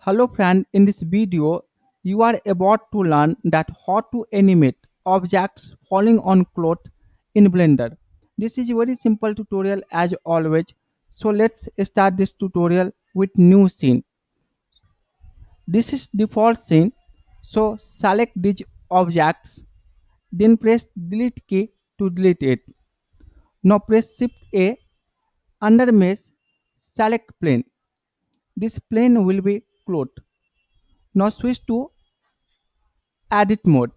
Hello friend, in this video you are about to learn that how to animate objects falling on cloth in Blender. This is very simple tutorial as always. So let's start this tutorial with new scene. This is default scene. So select these objects, then press delete key to delete it. Now press shift A, under mesh, select plane. This plane will be cloth. Now switch to edit mode.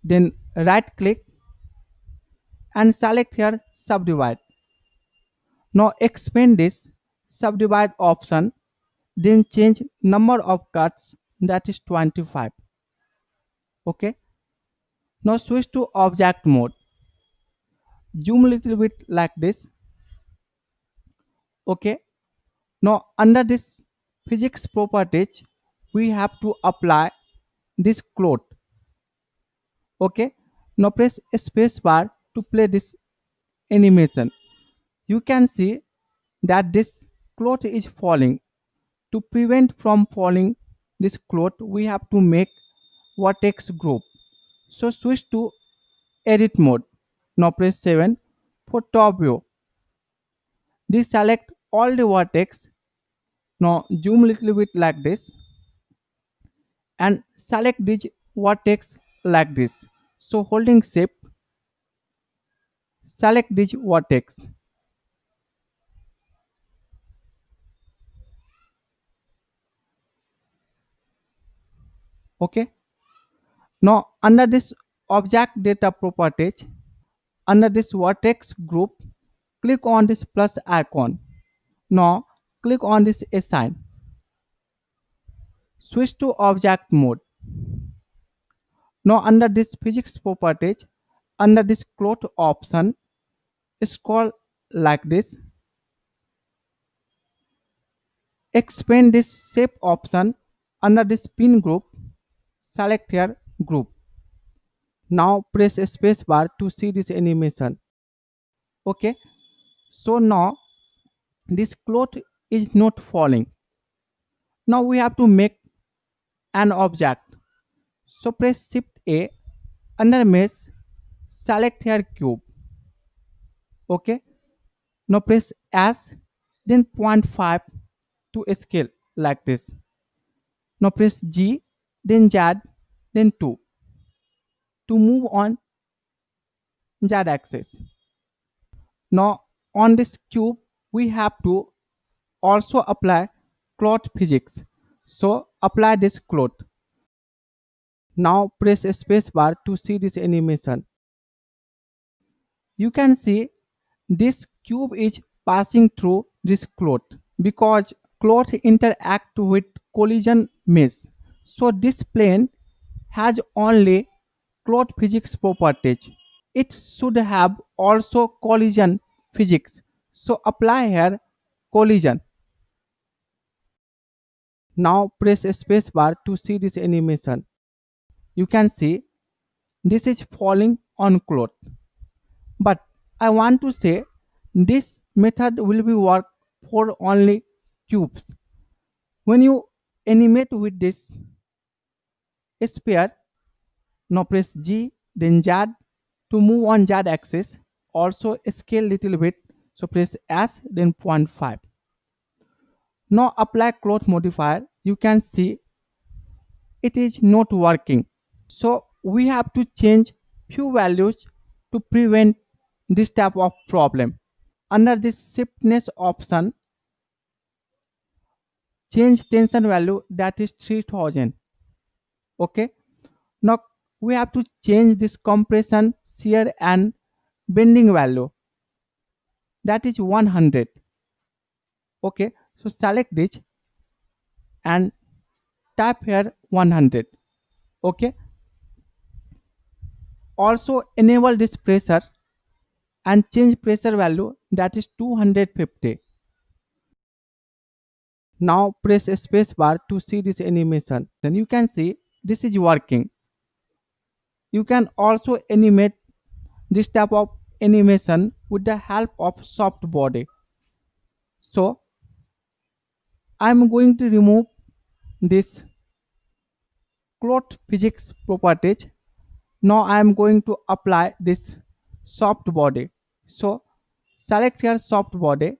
Then right click and select here subdivide. Now expand this subdivide option, then change number of cuts, that is 25. Okay. Now switch to object mode. Zoom a little bit like this. Okay. Now under this physics properties, we have to apply this cloth. Okay. Now press space bar to play this animation. You can see that this cloth is falling. To prevent from falling this cloth, we have to make vertex group. So switch to edit mode. Now press 7 for top view. Deselect all the vertex. Now zoom a little bit like this and select this vertex like this. So holding shift, select this vertex. Okay. Now under this object data properties, under this vertex group, click on this plus icon. Now click on this assign. Switch to object mode. Now under this physics properties, under this cloth option, scroll like this. Expand this shape option under this pin group. Select here group. Now press space bar to see this animation. Okay. So now this cloth is not falling. Now we have to make an object. So press shift A, under mesh, select here cube. Okay. Now press S, then 0.5 to scale like this. Now press G, then Z, then 2 to move on Z axis. Now on this cube we have to also apply cloth physics. So apply this cloth. Now press spacebar to see this animation. You can see this cube is passing through this cloth because cloth interact with collision mesh. So this plane has only cloth physics properties. It should have also collision physics. So apply here collision. Now press spacebar to see this animation. You can see this is falling on cloth. But I want to say this method will be work for only cubes. When you animate with this sphere, now press G, then Z to move on Z axis. Also scale little bit. So press S, then 0.5. Now apply cloth modifier. You can see it is not working. So we have to change few values to prevent this type of problem. Under this shiftness option, change tension value, that is 3000. Okay. Now we have to change this compression, shear and bending value, that is 100. Okay. So select this and type here 100. Okay. Also enable this pressure and change pressure value, that is 250. Now press spacebar to see this animation. Then you can see this is working. You can also animate this type of animation with the help of soft body. So I am going to remove this cloth physics properties. Now I am going to apply this soft body. So select your soft body,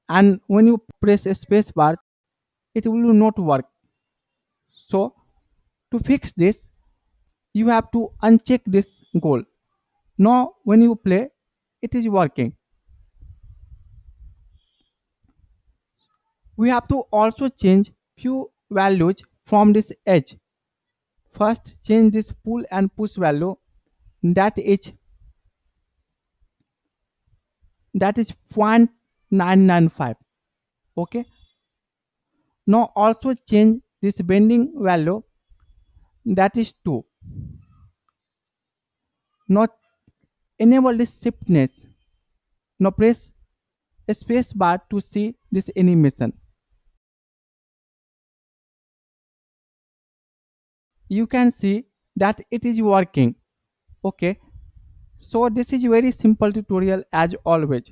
and when you press a space bar it will not work. So to fix this you have to uncheck this goal. Now when you play it is working. We have to also change few values from this edge. First change this pull and push value, that is 0.995. Okay, now also change this bending value, that is 2. Now enable this shiftness. Now press space bar to see this animation. You can see that it is working. Okay, so this is very simple tutorial as always.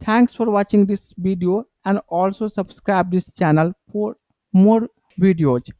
Thanks for watching this video and also subscribe this channel for more videos.